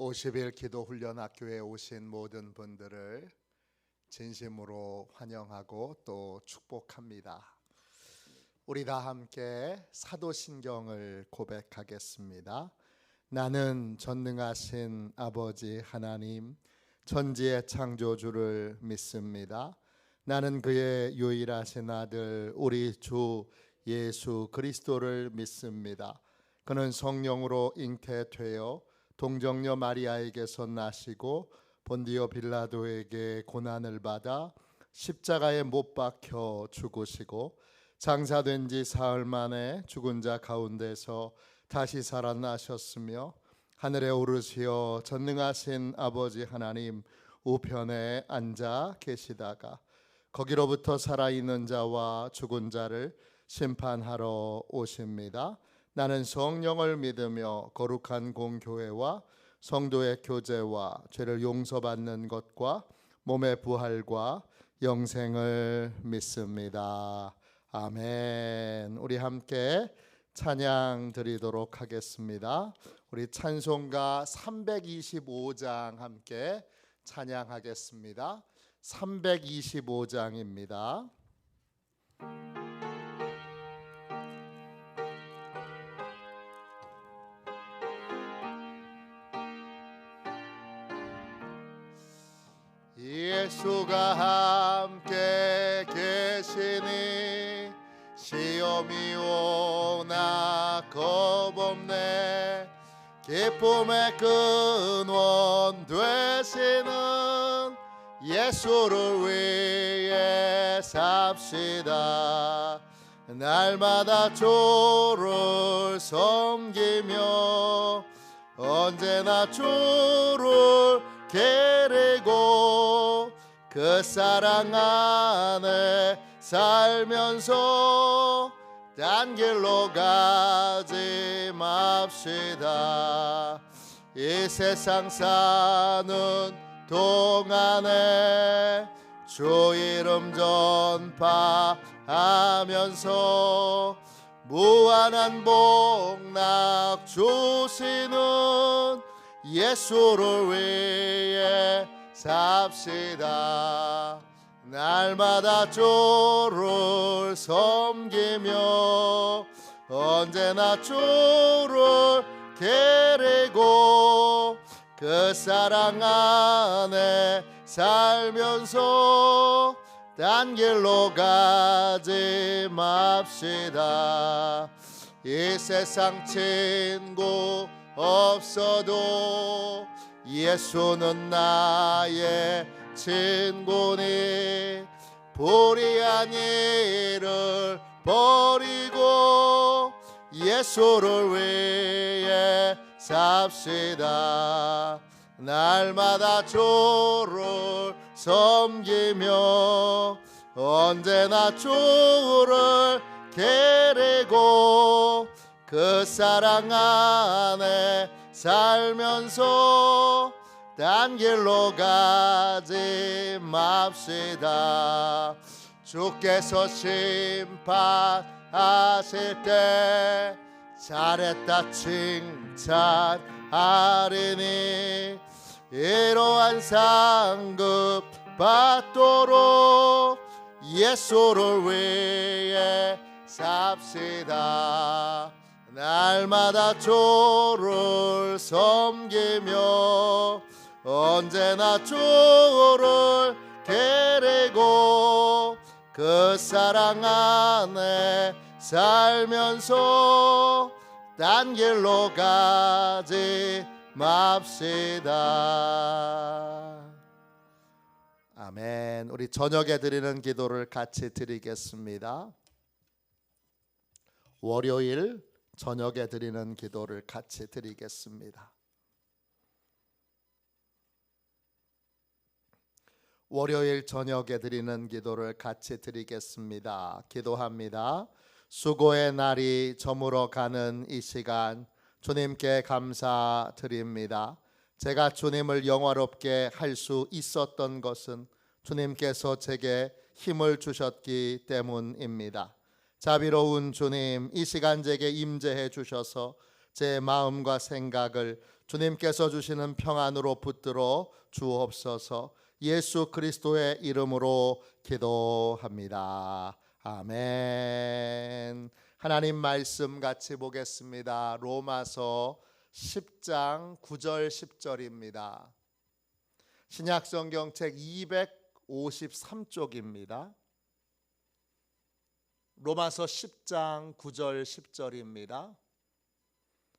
50일 기도훈련학교에 오신 모든 분들을 진심으로 환영하고 또 축복합니다. 우리 다 함께 사도신경을 고백하겠습니다. 나는 전능하신 아버지 하나님, 천지의 창조주를 믿습니다. 나는 그의 유일하신 아들 우리 주 예수 그리스도를 믿습니다. 그는 성령으로 잉태되어 동정녀 마리아에게서 나시고 본디오 빌라도에게 고난을 받아 십자가에 못 박혀 죽으시고 장사된 지 사흘 만에 죽은 자 가운데서 다시 살아나셨으며 하늘에 오르시어 전능하신 아버지 하나님 우편에 앉아 계시다가 거기로부터 살아있는 자와 죽은 자를 심판하러 오십니다. 나는 성령을 믿으며 거룩한 공교회와 성도의 교제와 죄를 용서받는 것과 몸의 부활과 영생을 믿습니다. 아멘. 우리 함께 찬양 드리도록 하겠습니다. 우리 찬송가 325장 함께 찬양하겠습니다. 325장입니다. 예수가 함께 계시니 시험이 오나 겁없네. 기쁨의 근원 되시는 예수를 위해 삽시다. 날마다 주를 섬기며 언제나 주를 기리고 그 사랑 안에 살면서 딴 길로 가지 맙시다. 이 세상 사는 동안에 주 이름 전파하면서 무한한 복락 주시는 예수를 위해 삽시다. 날마다 주를 섬기며 언제나 주를 기리고 그 사랑 안에 살면서 딴 길로 가지 맙시다. 이 세상 친구 없어도 예수는 나의 친구니 불의한 일을 버리고 예수를 위해 삽시다. 날마다 주를 섬기며 언제나 주를 기리고 그 사랑 안에 살면서 딴 길로 가지 맙시다. 주께서 심판하실 때 잘했다 칭찬하리니 이러한 상급 받도록 예수를 위해 삽시다. 날마다 주를 섬기며 언제나 주를 기리고 그 사랑 안에 살면서 딴 길로 가지 맙시다. 아멘. 우리 저녁에 드리는 기도를 같이 드리겠습니다. 월요일 저녁에 드리는 기도를 같이 드리겠습니다. 월요일 저녁에 드리는 기도를 같이 드리겠습니다. 기도합니다. 수고의 날이 저물어 가는 이 시간 주님께 감사드립니다. 제가 주님을 영화롭게 할 수 있었던 것은 주님께서 제게 힘을 주셨기 때문입니다. 자비로운 주님, 이 시간 제게 임재해 주셔서 제 마음과 생각을 주님께서 주시는 평안으로 붙들어 주옵소서. 예수 그리스도의 이름으로 기도합니다. 아멘. 하나님 말씀 같이 보겠습니다. 로마서 10장 9절 10절입니다. 신약성경책 253쪽입니다. 로마서 10장 9절 10절입니다.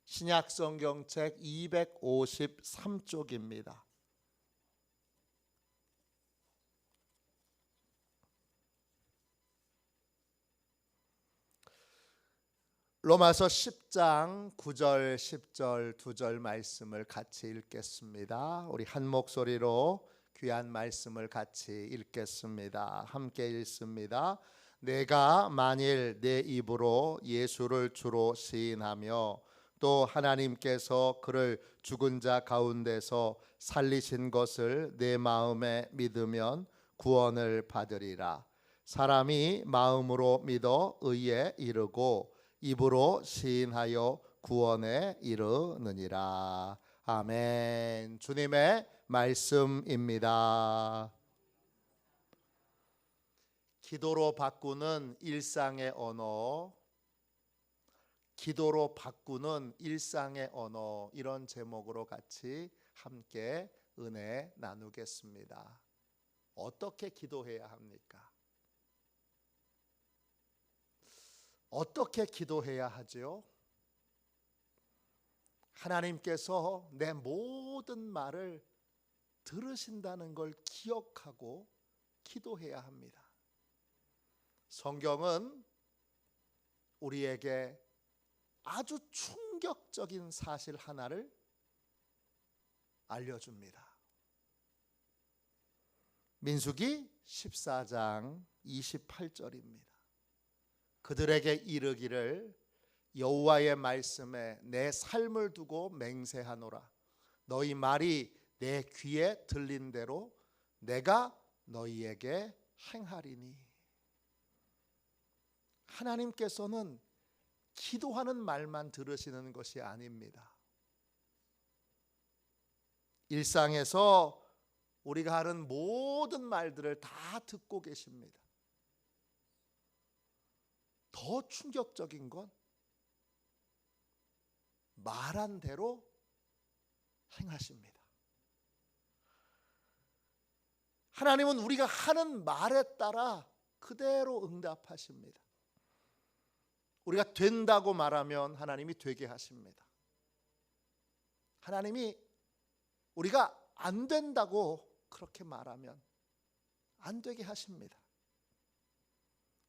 신약성경책 253쪽입니다. 로마서 10장 9절 10절 두 절 말씀을 같이 읽겠습니다. 우리 한 목소리로 귀한 말씀을 같이 읽겠습니다. 함께 읽습니다. 내가 만일 내 입으로 예수를 주로 시인하며 또 하나님께서 그를 죽은 자 가운데서 살리신 것을 내 마음에 믿으면 구원을 받으리라. 사람이 마음으로 믿어 의에 이르고 입으로 시인하여 구원에 이르느니라. 아멘. 주님의 말씀입니다. 기도로 바꾸는 일상의 언어, 기도로 바꾸는 일상의 언어, 이런 제목으로 같이 함께 은혜 나누겠습니다. 어떻게 기도해야 합니까? 어떻게 기도해야 하죠? 하나님께서 내 모든 말을 들으신다는 걸 기억하고 기도해야 합니다. 성경은 우리에게 아주 충격적인 사실 하나를 알려줍니다. 민수기 14장 28절입니다. 그들에게 이르기를 여호와의 말씀에 내 삶을 두고 맹세하노라. 너희 말이 내 귀에 들린 대로 내가 너희에게 행하리니. 하나님께서는 기도하는 말만 들으시는 것이 아닙니다. 일상에서 우리가 하는 모든 말들을 다 듣고 계십니다. 더 충격적인 건 말한 대로 행하십니다. 하나님은 우리가 하는 말에 따라 그대로 응답하십니다. 우리가 된다고 말하면 하나님이 되게 하십니다. 하나님이 우리가 안 된다고 그렇게 말하면 안 되게 하십니다.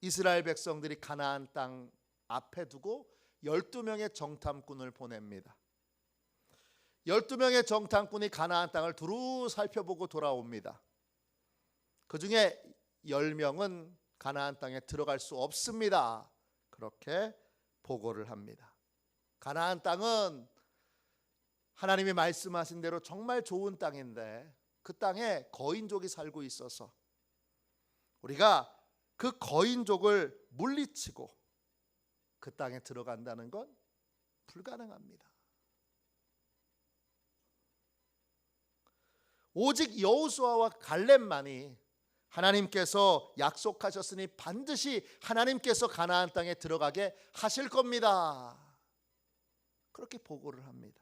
이스라엘 백성들이 가나안 땅 앞에 두고 12명의 정탐꾼을 보냅니다. 12명의 정탐꾼이 가나안 땅을 두루 살펴보고 돌아옵니다. 그 중에 10명은 가나안 땅에 들어갈 수 없습니다. 그렇게 보고를 합니다. 가나안 땅은 하나님이 말씀하신 대로 정말 좋은 땅인데 그 땅에 거인족이 살고 있어서 우리가 그 거인족을 물리치고 그 땅에 들어간다는 건 불가능합니다. 오직 여호수아와 갈렙만이 하나님께서 약속하셨으니 반드시 하나님께서 가나안 땅에 들어가게 하실 겁니다. 그렇게 보고를 합니다.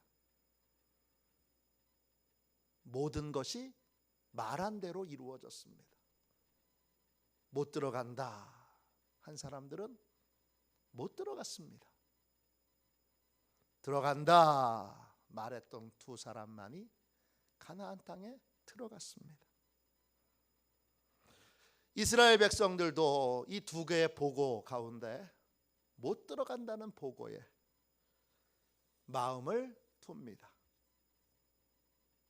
모든 것이 말한 대로 이루어졌습니다. 못 들어간다 한 사람들은 못 들어갔습니다. 들어간다 말했던 두 사람만이 가나안 땅에 들어갔습니다. 이스라엘 백성들도 이 두 개의 보고 가운데 못 들어간다는 보고에 마음을 둡니다.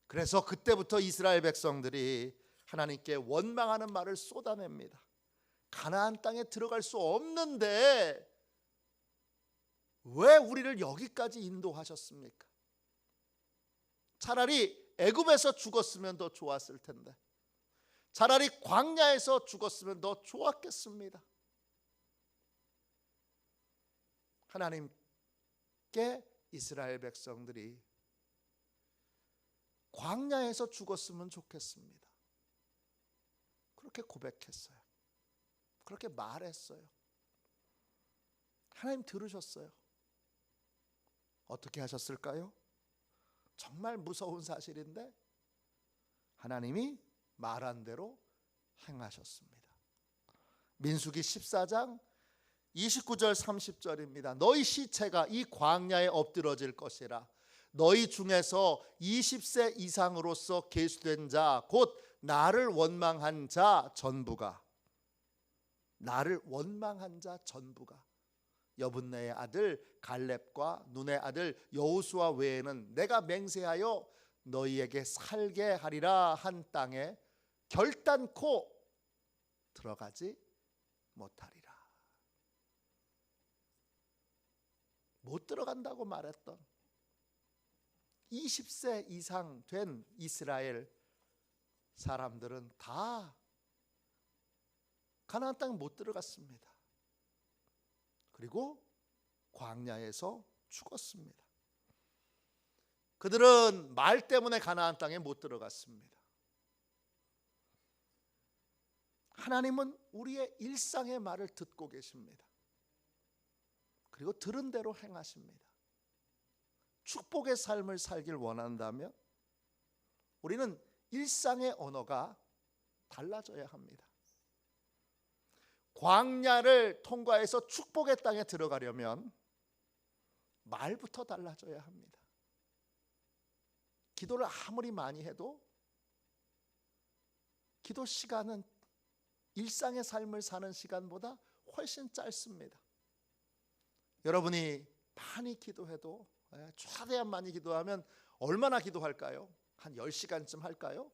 그래서 그때부터 이스라엘 백성들이 하나님께 원망하는 말을 쏟아냅니다. 가나안 땅에 들어갈 수 없는데 왜 우리를 여기까지 인도하셨습니까? 차라리 애굽에서 죽었으면 더 좋았을 텐데, 차라리 광야에서 죽었으면 더 좋았겠습니다. 하나님께 이스라엘 백성들이 광야에서 죽었으면 좋겠습니다. 그렇게 고백했어요. 그렇게 말했어요. 하나님 들으셨어요. 어떻게 하셨을까요? 정말 무서운 사실인데 하나님이 말한 대로 행하셨습니다. 민수기 14장 29절 30절입니다. 너희 시체가 이 광야에 엎드러질 것이라. 너희 중에서 20세 이상으로서 계수된 자 곧 나를 원망한 자 전부가 여분네의 아들 갈렙과 눈의 아들 여호수아 외에는 내가 맹세하여 너희에게 살게 하리라 한 땅에 결단코 들어가지 못하리라. 못 들어간다고 말했던 20세 이상 된 이스라엘 사람들은 다 가나안 땅에 못 들어갔습니다. 그리고 광야에서 죽었습니다. 그들은 말 때문에 가나안 땅에 못 들어갔습니다. 하나님은 우리의 일상의 말을 듣고 계십니다. 그리고 들은 대로 행하십니다. 축복의 삶을 살길 원한다면 우리는 일상의 언어가 달라져야 합니다. 광야를 통과해서 축복의 땅에 들어가려면 말부터 달라져야 합니다. 기도를 아무리 많이 해도 기도 시간은 일상의 삶을 사는 시간보다 훨씬 짧습니다. 여러분이 많이 기도해도 최대한 많이 기도하면 얼마나 기도할까요? 한 10시간쯤 할까요?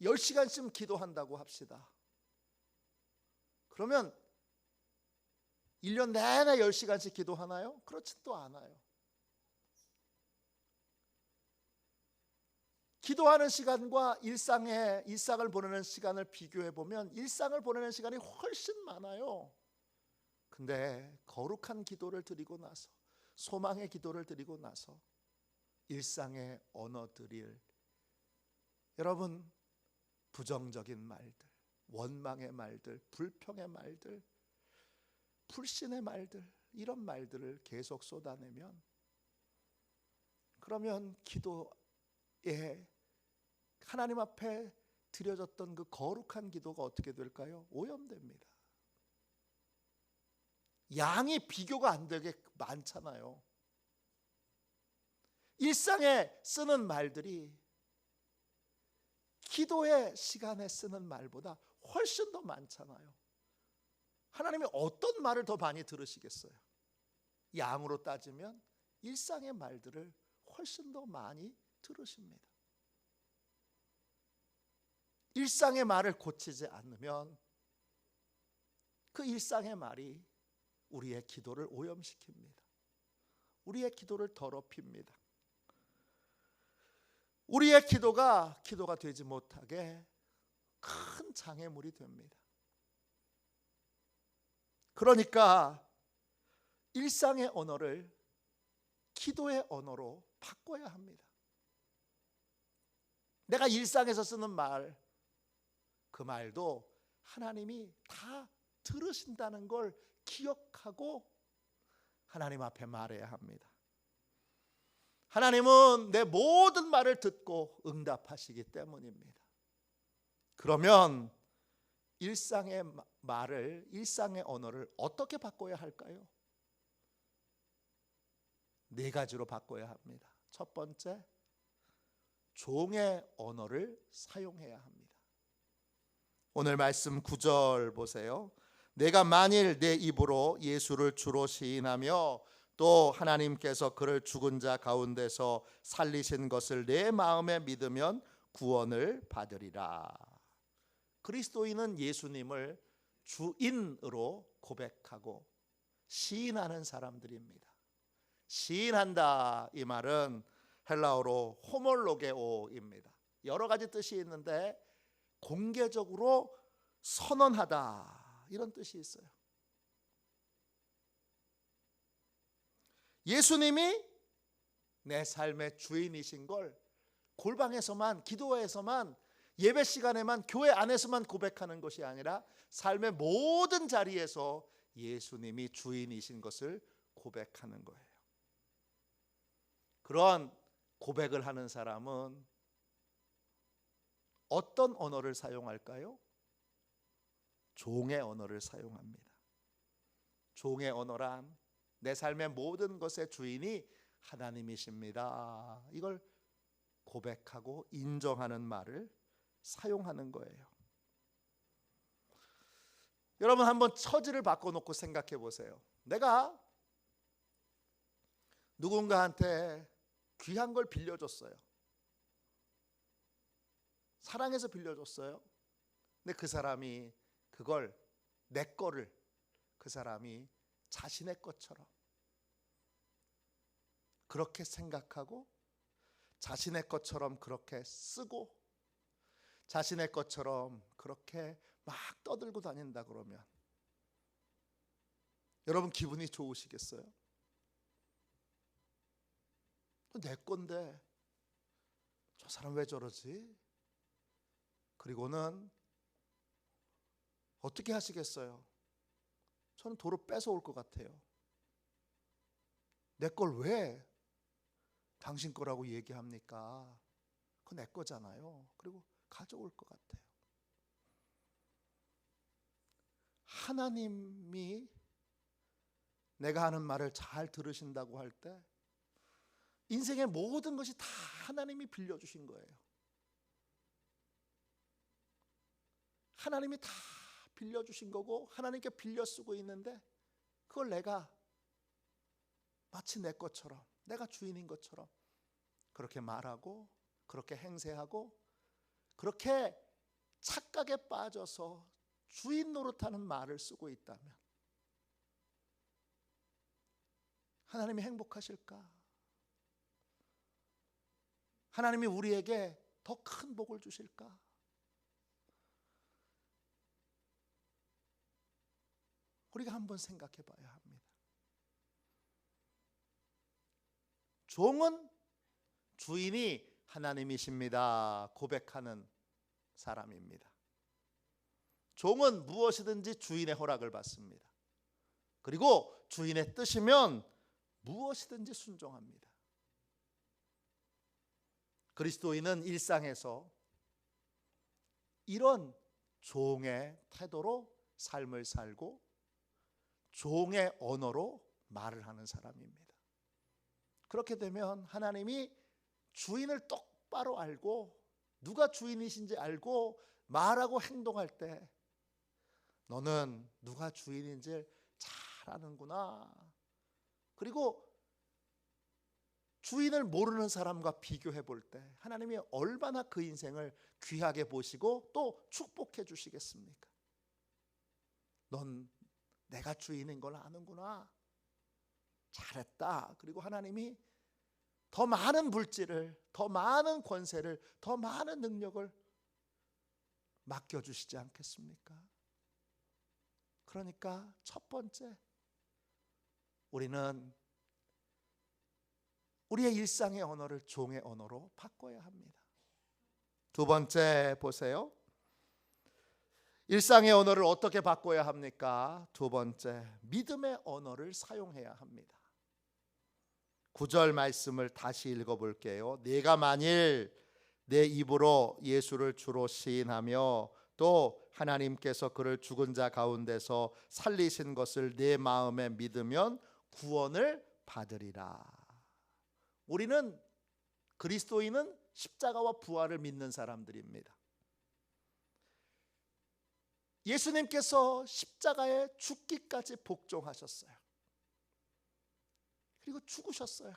10시간쯤 기도한다고 합시다. 그러면 1년 내내 10시간씩 기도하나요? 그렇지도 않아요. 기도하는 시간과 일상을 보내는 시간을 비교해 보면 일상을 보내는 시간이 훨씬 많아요. 근데 거룩한 기도를 드리고 나서, 소망의 기도를 드리고 나서 일상의 언어 드릴, 여러분, 부정적인 말들, 원망의 말들, 불평의 말들, 불신의 말들, 이런 말들을 계속 쏟아내면, 그러면 기도에 하나님 앞에 드려졌던 그 거룩한 기도가 어떻게 될까요? 오염됩니다. 양이 비교가 안 되게 많잖아요. 일상에 쓰는 말들이 기도의 시간에 쓰는 말보다 훨씬 더 많잖아요. 하나님이 어떤 말을 더 많이 들으시겠어요? 양으로 따지면 일상의 말들을 훨씬 더 많이 들으십니다. 일상의 말을 고치지 않으면 그 일상의 말이 우리의 기도를 오염시킵니다. 우리의 기도를 더럽힙니다. 우리의 기도가 되지 못하게 큰 장애물이 됩니다. 그러니까 일상의 언어를 기도의 언어로 바꿔야 합니다. 내가 일상에서 쓰는 말, 그 말도 하나님이 다 들으신다는 걸 기억하고 하나님 앞에 말해야 합니다. 하나님은 내 모든 말을 듣고 응답하시기 때문입니다. 그러면 일상의 말을, 일상의 언어를 어떻게 바꿔야 할까요? 4가지로 바꿔야 합니다. 첫 번째, 종의 언어를 사용해야 합니다. 오늘 말씀 9절 보세요. 내가 만일 내 입으로 예수를 주로 시인하며 또 하나님께서 그를 죽은 자 가운데서 살리신 것을 내 마음에 믿으면 구원을 받으리라. 그리스도인은 예수님을 주인으로 고백하고 시인하는 사람들입니다. 시인한다, 이 말은 헬라어로 호몰로게오입니다. 여러 가지 뜻이 있는데 공개적으로 선언하다, 이런 뜻이 있어요. 예수님이 내 삶의 주인이신 걸 골방에서만, 기도회에서만, 예배 시간에만, 교회 안에서만 고백하는 것이 아니라 삶의 모든 자리에서 예수님이 주인이신 것을 고백하는 거예요. 그런 고백을 하는 사람은 어떤 언어를 사용할까요? 종의 언어를 사용합니다. 종의 언어란 내 삶의 모든 것의 주인이 하나님이십니다. 이걸 고백하고 인정하는 말을 사용하는 거예요. 여러분 한번 처지를 바꿔놓고 생각해 보세요. 내가 누군가한테 귀한 걸 빌려줬어요. 사랑해서 빌려줬어요. 근데 그 사람이 그걸, 내 거를 그 사람이 자신의 것처럼 그렇게 생각하고 자신의 것처럼 그렇게 쓰고 자신의 것처럼 그렇게 막 떠들고 다닌다 그러면 여러분 기분이 좋으시겠어요? 내 건데 저 사람 왜 저러지? 그리고는 어떻게 하시겠어요? 저는 도로 뺏어올 것 같아요. 내 걸 왜 당신 거라고 얘기합니까? 그거 내 거잖아요. 그리고 가져올 것 같아요. 하나님이 내가 하는 말을 잘 들으신다고 할 때 인생의 모든 것이 다 하나님이 빌려주신 거예요. 하나님이 다 빌려주신 거고 하나님께 빌려 쓰고 있는데 그걸 내가 마치 내 것처럼, 내가 주인인 것처럼 그렇게 말하고 그렇게 행세하고 그렇게 착각에 빠져서 주인 노릇하는 말을 쓰고 있다면 하나님이 행복하실까? 하나님이 우리에게 더 큰 복을 주실까? 우리가 한번 생각해 봐야 합니다. 종은 주인이 하나님이십니다 고백하는 사람입니다. 종은 무엇이든지 주인의 허락을 받습니다. 그리고 주인의 뜻이면 무엇이든지 순종합니다. 그리스도인은 일상에서 이런 종의 태도로 삶을 살고 종의 언어로 말을 하는 사람입니다. 그렇게 되면 하나님이 주인을 똑바로 알고 누가 주인이신지 알고 말하고 행동할 때 너는 누가 주인인지 잘 아는구나. 그리고 주인을 모르는 사람과 비교해 볼 때 하나님이 얼마나 그 인생을 귀하게 보시고 또 축복해 주시겠습니까? 넌 내가 주인인 걸 아는구나. 잘했다. 그리고 하나님이 더 많은 물질을, 더 많은 권세를, 더 많은 능력을 맡겨주시지 않겠습니까? 그러니까 첫 번째, 우리는 우리의 일상의 언어를 종의 언어로 바꿔야 합니다. 두 번째 보세요. 일상의 언어를 어떻게 바꿔야 합니까? 두 번째, 믿음의 언어를 사용해야 합니다. 9절 말씀을 다시 읽어볼게요. 내가 만일 내 입으로 예수를 주로 시인하며 또 하나님께서 그를 죽은 자 가운데서 살리신 것을 내 마음에 믿으면 구원을 받으리라. 우리는 그리스도인은 십자가와 부활을 믿는 사람들입니다. 예수님께서 십자가에 죽기까지 복종하셨어요. 그리고 죽으셨어요.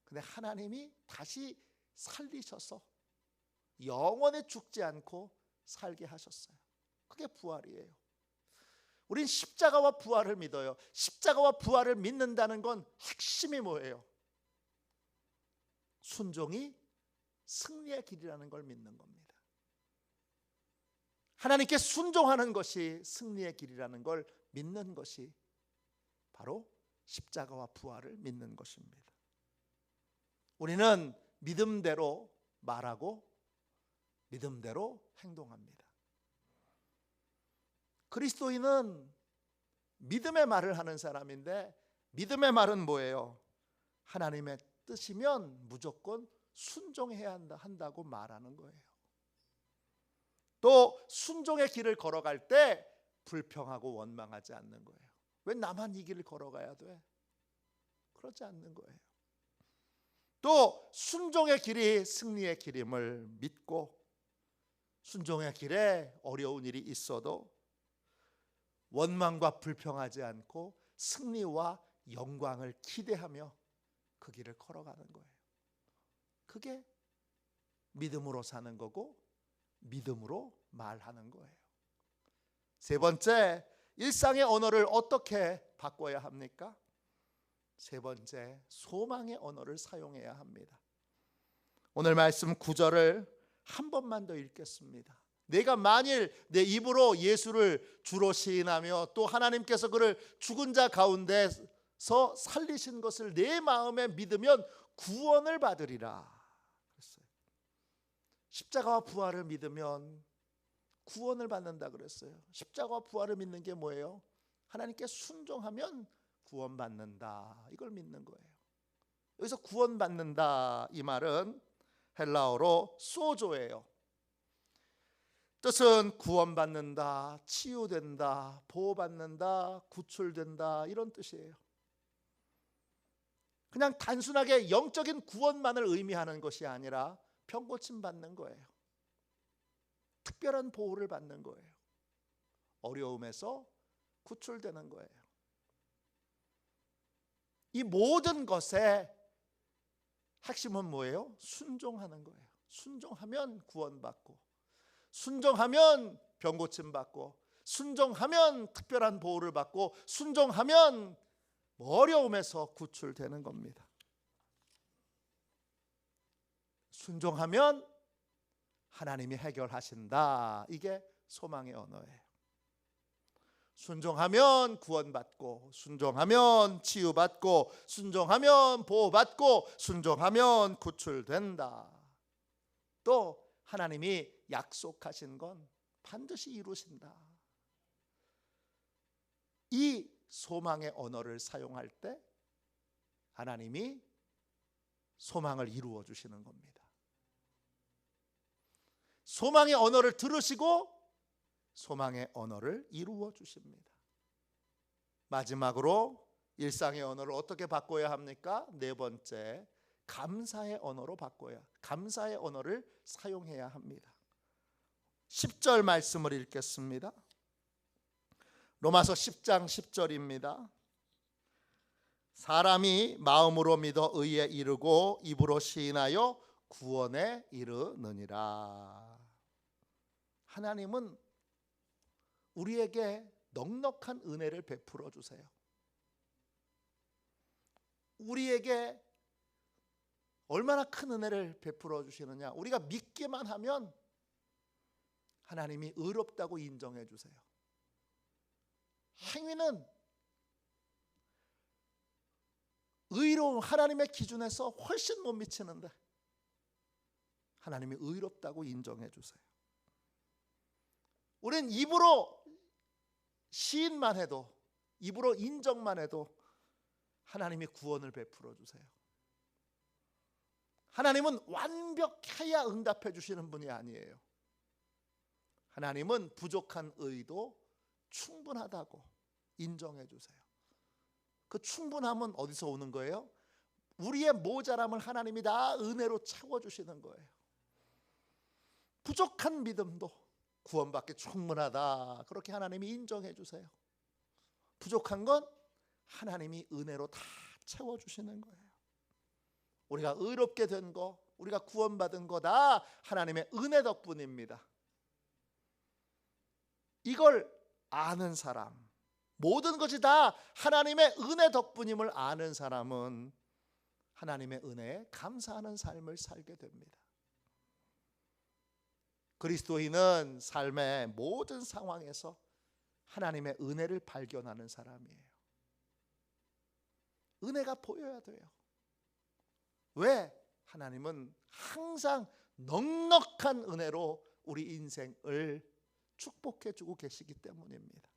근데 하나님이 다시 살리셔서 영원히 죽지 않고 살게 하셨어요. 그게 부활이에요. 우린 십자가와 부활을 믿어요. 십자가와 부활을 믿는다는 건 핵심이 뭐예요? 순종이 승리의 길이라는 걸 믿는 겁니다. 하나님께 순종하는 것이 승리의 길이라는 걸 믿는 것이 바로 십자가와 부활을 믿는 것입니다. 우리는 믿음대로 말하고 믿음대로 행동합니다. 그리스도인은 믿음의 말을 하는 사람인데, 믿음의 말은 뭐예요? 하나님의 뜻이면 무조건 순종해야 한다고 말하는 거예요. 또 순종의 길을 걸어갈 때 불평하고 원망하지 않는 거예요. 왜 나만 이 길을 걸어가야 돼? 그러지 않는 거예요. 또 순종의 길이 승리의 길임을 믿고, 순종의 길에 어려운 일이 있어도 원망과 불평하지 않고 승리와 영광을 기대하며 그 길을 걸어가는 거예요. 그게 믿음으로 사는 거고 믿음으로 말하는 거예요. 세 번째, 일상의 언어를 어떻게 바꿔야 합니까? 세 번째, 소망의 언어를 사용해야 합니다. 오늘 말씀 9절을 한 번만 더 읽겠습니다. 내가 만일 내 입으로 예수를 주로 시인하며 또 하나님께서 그를 죽은 자 가운데서 살리신 것을 내 마음에 믿으면 구원을 받으리라 그랬어요. 십자가와 부활을 믿으면 구원을 받는다 그랬어요. 십자가와 부활을 믿는 게 뭐예요? 하나님께 순종하면 구원받는다, 이걸 믿는 거예요. 여기서 구원받는다 이 말은 헬라어로 소조예요. 뜻은 구원받는다, 치유된다, 보호받는다, 구출된다, 이런 뜻이에요. 그냥 단순하게 영적인 구원만을 의미하는 것이 아니라 병고침 받는 거예요. 특별한 보호를 받는 거예요. 어려움에서 구출되는 거예요. 이 모든 것의 핵심은 뭐예요? 순종하는 거예요. 순종하면 구원받고, 순종하면 병고침 받고, 순종하면 특별한 보호를 받고, 순종하면 어려움에서 구출되는 겁니다. 순종하면 하나님이 해결하신다, 이게 소망의 언어예요. 순종하면 구원받고, 순종하면 치유받고, 순종하면 보호받고, 순종하면 구출된다. 또 하나님이 약속하신 건 반드시 이루신다. 이 소망의 언어를 사용할 때 하나님이 소망을 이루어 주시는 겁니다. 소망의 언어를 들으시고 소망의 언어를 이루어 주십니다. 마지막으로 일상의 언어를 어떻게 바꿔야 합니까? 네 번째, 감사의 언어로 감사의 언어를 사용해야 합니다. 10절 말씀을 읽겠습니다. 로마서 10장 10절입니다. 사람이 마음으로 믿어 의에 이르고 입으로 시인하여 구원에 이르느니라. 하나님은 우리에게 넉넉한 은혜를 베풀어 주세요. 우리에게 얼마나 큰 은혜를 베풀어 주시느냐? 우리가 믿기만 하면 하나님이 의롭다고 인정해 주세요. 행위는 의로운 하나님의 기준에서 훨씬 못 미치는데 하나님이 의롭다고 인정해 주세요. 우린 입으로 시인만 해도, 입으로 인정만 해도 하나님이 구원을 베풀어 주세요. 하나님은 완벽해야 응답해 주시는 분이 아니에요. 하나님은 부족한 의도 충분하다고 인정해 주세요. 그 충분함은 어디서 오는 거예요? 우리의 모자람을 하나님이 다 은혜로 채워주시는 거예요. 부족한 믿음도 구원받기 충분하다, 그렇게 하나님이 인정해 주세요. 부족한 건 하나님이 은혜로 다 채워주시는 거예요. 우리가 의롭게 된 거, 우리가 구원받은 거 다 하나님의 은혜 덕분입니다. 이걸 아는 사람, 모든 것이 다 하나님의 은혜 덕분임을 아는 사람은 하나님의 은혜에 감사하는 삶을 살게 됩니다. 그리스도인은 삶의 모든 상황에서 하나님의 은혜를 발견하는 사람이에요. 은혜가 보여야 돼요. 왜? 하나님은 항상 넉넉한 은혜로 우리 인생을 축복해 주고 계시기 때문입니다.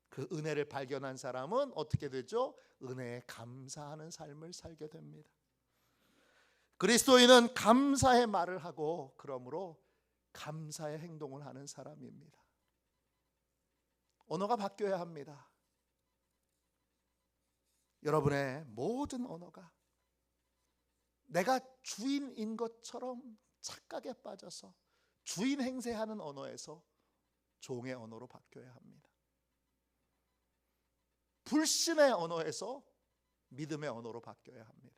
그 은혜를 발견한 사람은 어떻게 되죠? 은혜에 감사하는 삶을 살게 됩니다. 그리스도인은 감사의 말을 하고 그러므로 감사의 행동을 하는 사람입니다. 언어가 바뀌어야 합니다. 여러분의 모든 언어가 내가 주인인 것처럼 착각에 빠져서 주인 행세하는 언어에서 종의 언어로 바뀌어야 합니다. 불신의 언어에서 믿음의 언어로 바뀌어야 합니다.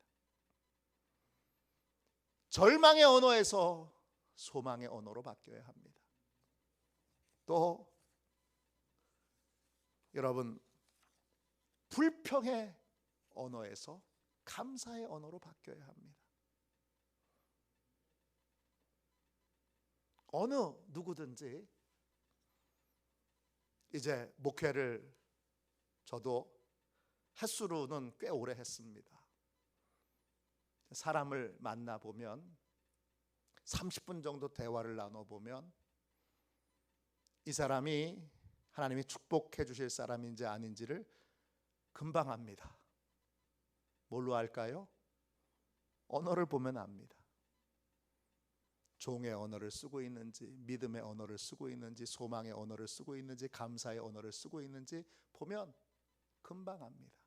절망의 언어에서 소망의 언어로 바뀌어야 합니다. 또 여러분, 불평의 언어에서 감사의 언어로 바뀌어야 합니다. 어느 누구든지 이제 목회를 저도 햇수로는 꽤 오래 했습니다. 사람을 만나보면 30분 정도 대화를 나눠보면 이 사람이 하나님이 축복해 주실 사람인지 아닌지를 금방 압니다. 뭘로 알까요? 언어를 보면 압니다. 종의 언어를 쓰고 있는지, 믿음의 언어를 쓰고 있는지, 소망의 언어를 쓰고 있는지, 감사의 언어를 쓰고 있는지 보면 금방 압니다.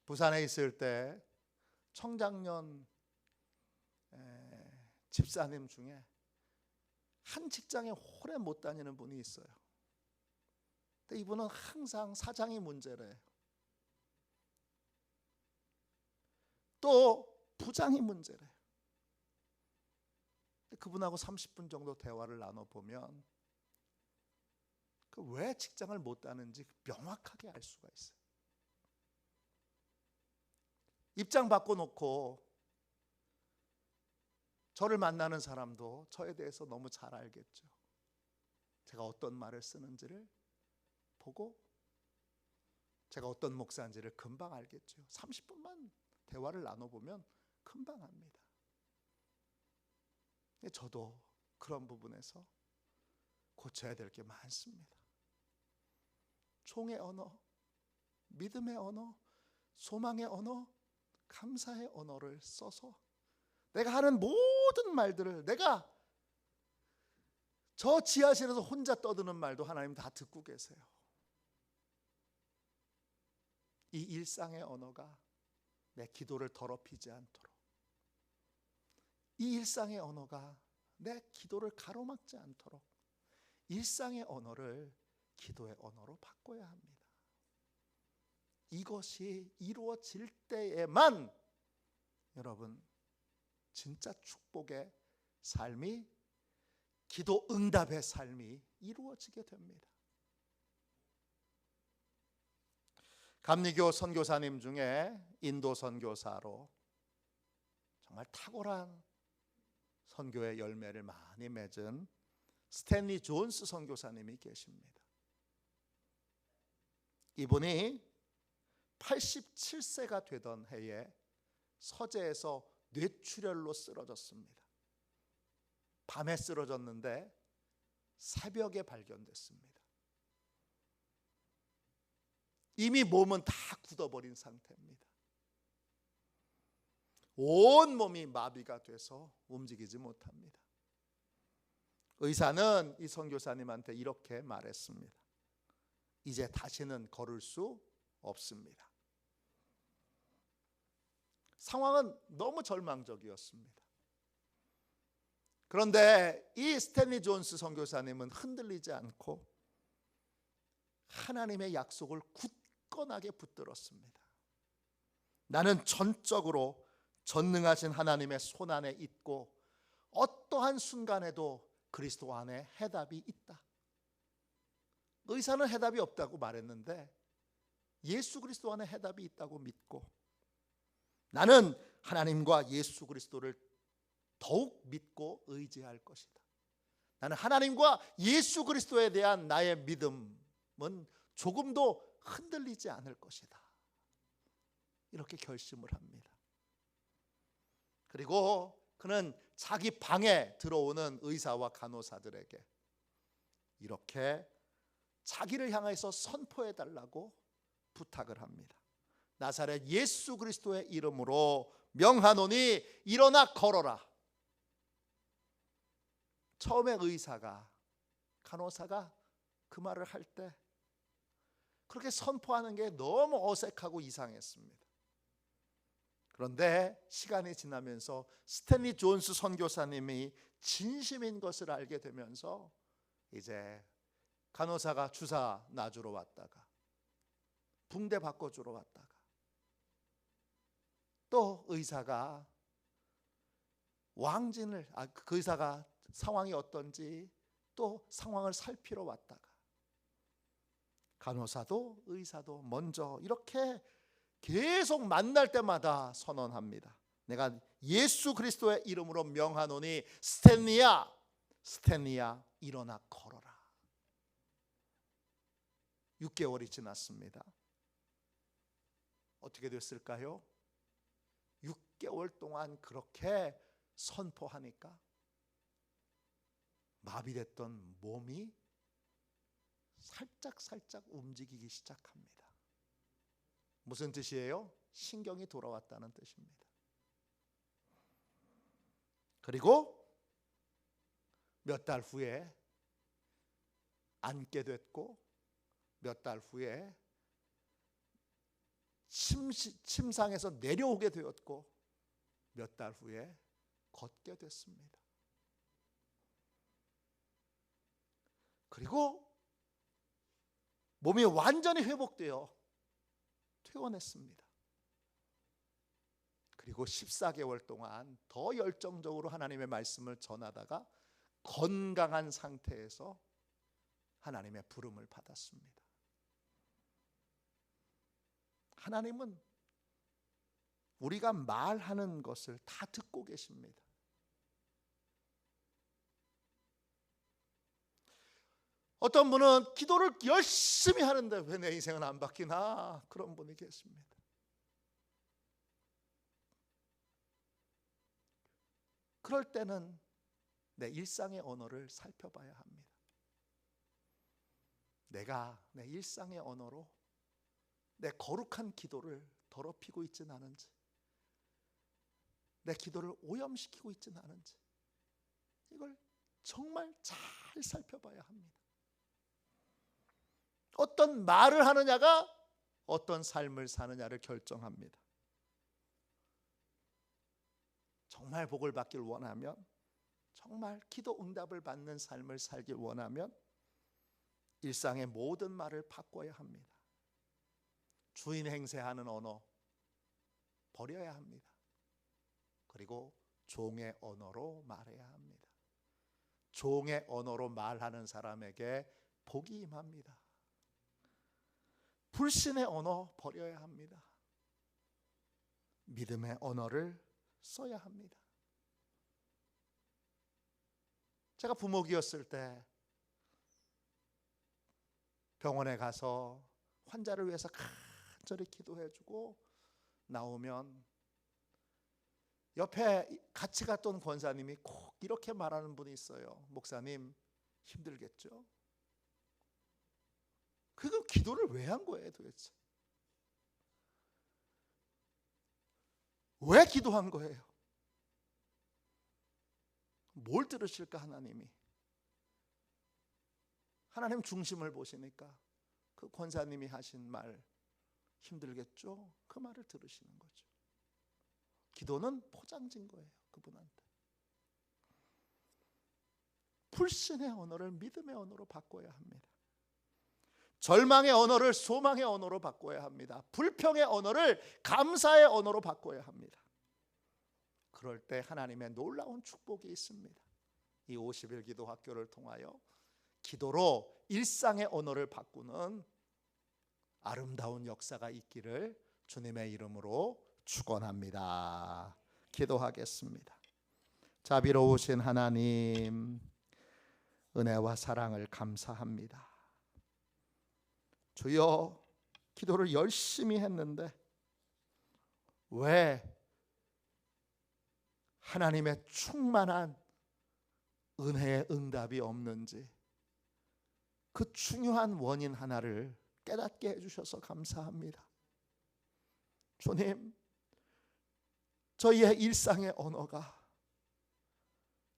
부산에 있을 때 청장년 집사님 중에 한 직장에 오래 못 다니는 분이 있어요. 근데 이분은 항상 사장이 문제래요. 또 부장이 문제래요. 그분하고 30분 정도 대화를 나눠보면 왜 직장을 못 다는지 명확하게 알 수가 있어요. 입장 바꿔놓고 저를 만나는 사람도 저에 대해서 너무 잘 알겠죠. 제가 어떤 말을 쓰는지를 보고 제가 어떤 목사인지를 금방 알겠죠. 30분만 대화를 나눠보면 금방 압니다. 저도 그런 부분에서 고쳐야 될 게 많습니다. 종의 언어, 믿음의 언어, 소망의 언어, 감사의 언어를 써서 내가 하는 모든 말들을, 내가 저 지하실에서 혼자 떠드는 말도 하나님 다 듣고 계세요. 이 일상의 언어가 내 기도를 더럽히지 않도록, 이 일상의 언어가 내 기도를 가로막지 않도록 일상의 언어를 기도의 언어로 바꿔야 합니다. 이것이 이루어질 때에만 여러분 진짜 축복의 삶이, 기도 응답의 삶이 이루어지게 됩니다. 감리교 선교사님 중에 인도 선교사로 정말 탁월한 선교의 열매를 많이 맺은 스탠리 존스 선교사님이 계십니다. 이분이 87세가 되던 해에 서재에서 뇌출혈로 쓰러졌습니다. 밤에 쓰러졌는데 새벽에 발견됐습니다. 이미 몸은 다 굳어버린 상태입니다. 온 몸이 마비가 돼서 움직이지 못합니다. 의사는 이 선교사님한테 이렇게 말했습니다. 이제 다시는 걸을 수 없습니다. 상황은 너무 절망적이었습니다. 그런데 이 스탠리 존스 선교사님은 흔들리지 않고 하나님의 약속을 굳건하게 붙들었습니다. 나는 전적으로 전능하신 하나님의 손안에 있고 어떠한 순간에도 그리스도 안에 해답이 있다. 의사는 해답이 없다고 말했는데 예수 그리스도 안에 해답이 있다고 믿고, 나는 하나님과 예수 그리스도를 더욱 믿고 의지할 것이다. 나는 하나님과 예수 그리스도에 대한 나의 믿음은 조금도 흔들리지 않을 것이다. 이렇게 결심을 합니다. 그리고 그는 자기 방에 들어오는 의사와 간호사들에게 이렇게 자기를 향해서 선포해 달라고 부탁을 합니다. 나사렛 예수 그리스도의 이름으로 명하노니 일어나 걸어라. 처음에 의사가, 간호사가 그 말을 할 때 그렇게 선포하는 게 너무 어색하고 이상했습니다. 그런데 시간이 지나면서 스탠리 존스 선교사님이 진심인 것을 알게 되면서 이제 간호사가 주사 놔주러 왔다가 붕대 바꿔주러 왔다가 또 의사가 그 의사가 상황이 어떤지 또 상황을 살피러 왔다가 간호사도 의사도 먼저 이렇게 계속 만날 때마다 선언합니다. 내가 예수 그리스도의 이름으로 명하노니 스탠리야, 스탠리야 일어나 걸어라. 6개월이 지났습니다. 어떻게 됐을까요? 6개월 동안 그렇게 선포하니까 마비됐던 몸이 살짝 움직이기 시작합니다. 무슨 뜻이에요? 신경이 돌아왔다는 뜻입니다. 그리고 몇 달 후에 앉게 됐고 몇 달 후에 침상에서 내려오게 되었고 몇 달 후에 걷게 됐습니다. 그리고 몸이 완전히 회복되어 퇴원했습니다. 그리고 14개월 동안 더 열정적으로 하나님의 말씀을 전하다가 건강한 상태에서 하나님의 부름을 받았습니다. 하나님은 우리가 말하는 것을 다 듣고 계십니다. 어떤 분은 기도를 열심히 하는데 왜 내 인생은 안 바뀌나? 그런 분이 계십니다. 그럴 때는 내 일상의 언어를 살펴봐야 합니다. 내가 내 일상의 언어로 내 거룩한 기도를 더럽히고 있지는 않은지, 내 기도를 오염시키고 있지는 않은지, 이걸 정말 잘 살펴봐야 합니다. 어떤 말을 하느냐가 어떤 삶을 사느냐를 결정합니다. 정말 복을 받길 원하면, 정말 기도 응답을 받는 삶을 살길 원하면 일상의 모든 말을 바꿔야 합니다. 주인 행세하는 언어 버려야 합니다. 그리고 종의 언어로 말해야 합니다. 종의 언어로 말하는 사람에게 복이 임합니다. 불신의 언어 버려야 합니다. 믿음의 언어를 써야 합니다. 제가 부목이었을 때 병원에 가서 환자를 위해서 간절히 기도해주고 나오면 옆에 같이 갔던 권사님이 꼭 이렇게 말하는 분이 있어요. 목사님 힘들겠죠? 그럼 기도를 왜 한 거예요 도대체? 왜 기도한 거예요? 뭘 들으실까 하나님이? 하나님 중심을 보시니까 그 권사님이 하신 말 힘들겠죠? 그 말을 들으시는 거죠. 기도는 포장진 거예요 그분한테. 불신의 언어를 믿음의 언어로 바꿔야 합니다. 절망의 언어를 소망의 언어로 바꿔야 합니다. 불평의 언어를 감사의 언어로 바꿔야 합니다. 그럴 때 하나님의 놀라운 축복이 있습니다. 이 50일 기도 학교를 통하여 기도로 일상의 언어를 바꾸는 아름다운 역사가 있기를 주님의 이름으로 축원합니다. 기도하겠습니다. 자비로우신 하나님, 은혜와 사랑을 감사합니다. 주여, 기도를 열심히 했는데 왜 하나님의 충만한 은혜의 응답이 없는지, 그 중요한 원인 하나를 깨닫게 해주셔서 감사합니다. 주님, 저희의 일상의 언어가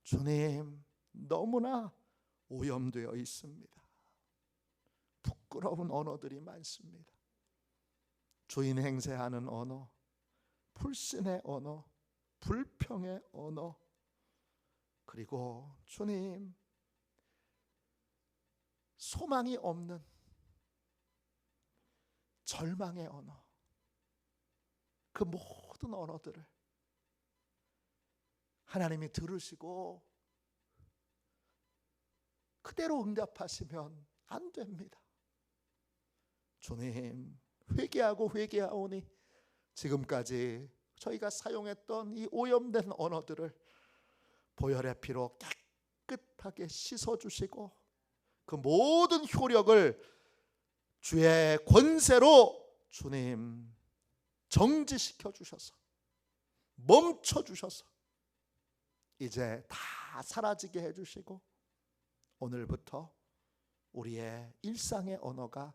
주님 너무나 오염되어 있습니다. 부끄러운 언어들이 많습니다. 주인 행세하는 언어, 불신의 언어, 불평의 언어, 그리고 주님 소망이 없는 절망의 언어, 그 모든 언어들을 하나님이 들으시고 그대로 응답하시면 안 됩니다. 주님, 회개하고 회개하오니 지금까지 저희가 사용했던 이 오염된 언어들을 보혈의 피로 깨끗하게 씻어주시고 그 모든 효력을 주의 권세로 주님 정지시켜 주셔서 멈춰 주셔서 이제 다 사라지게 해주시고 오늘부터 우리의 일상의 언어가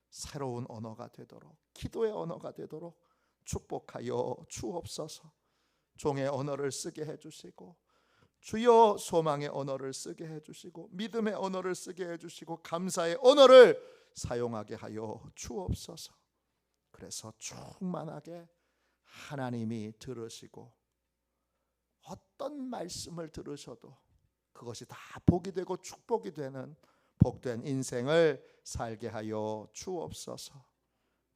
새로운 언어가 되도록, 기도의 언어가 되도록 축복하여 주옵소서. 종의 언어를 쓰게 해주시고 주여 소망의 언어를 쓰게 해주시고 믿음의 언어를 쓰게 해주시고 감사의 언어를 사용하게 하여 주옵소서. 그래서 충만하게 하나님이 들으시고 어떤 말씀을 들으셔도 그것이 다 복이 되고 축복이 되는 복된 인생을 살게 하여 주옵소서.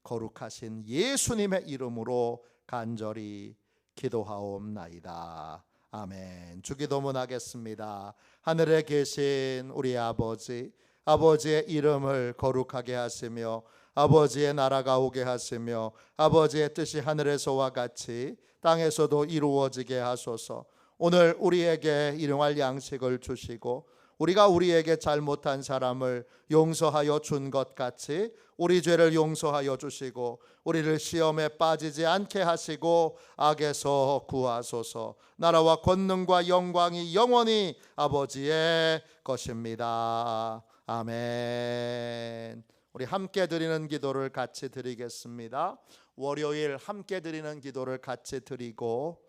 거룩하신 예수님의 이름으로 간절히 기도하옵나이다. 아멘. 주기도문 하겠습니다. 하늘에 계신 우리 아버지, 아버지의 이름을 거룩하게 하시며 아버지의 나라가 오게 하시며 아버지의 뜻이 하늘에서와 같이 땅에서도 이루어지게 하소서. 오늘 우리에게 일용할 양식을 주시고 우리가 우리에게 잘못한 사람을 용서하여 준 것 같이 우리 죄를 용서하여 주시고 우리를 시험에 빠지지 않게 하시고 악에서 구하소서. 나라와 권능과 영광이 영원히 아버지의 것입니다. 아멘. 우리 함께 드리는 기도를 같이 드리겠습니다. 월요일 함께 드리는 기도를 같이 드리고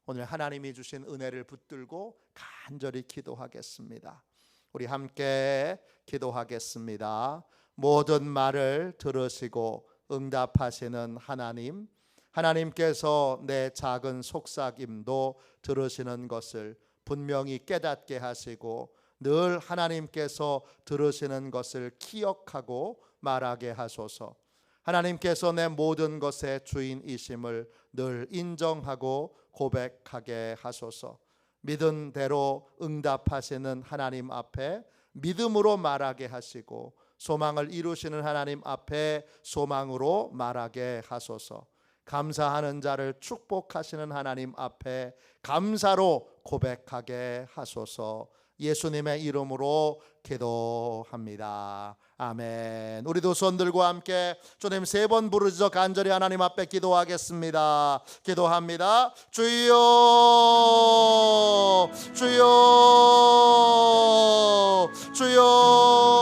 오늘 하나님이 주신 은혜를 붙들고 간절히 기도하겠습니다. 우리 함께 기도하겠습니다. 모든 말을 들으시고 응답하시는 하나님, 하나님께서 내 작은 속삭임도 들으시는 것을 분명히 깨닫게 하시고 늘 하나님께서 들으시는 것을 기억하고 말하게 하소서. 하나님께서 내 모든 것의 주인이심을 늘 인정하고 고백하게 하소서. 믿은 대로 응답하시는 하나님 앞에 믿음으로 말하게 하시고 소망을 이루시는 하나님 앞에 소망으로 말하게 하소서. 감사하는 자를 축복하시는 하나님 앞에 감사로 고백하게 하소서. 예수님의 이름으로 기도합니다. 아멘. 우리도 손 들고 함께 주님 3번 부르짖어 간절히 하나님 앞에 기도하겠습니다. 기도합니다. 주여 주여 주여.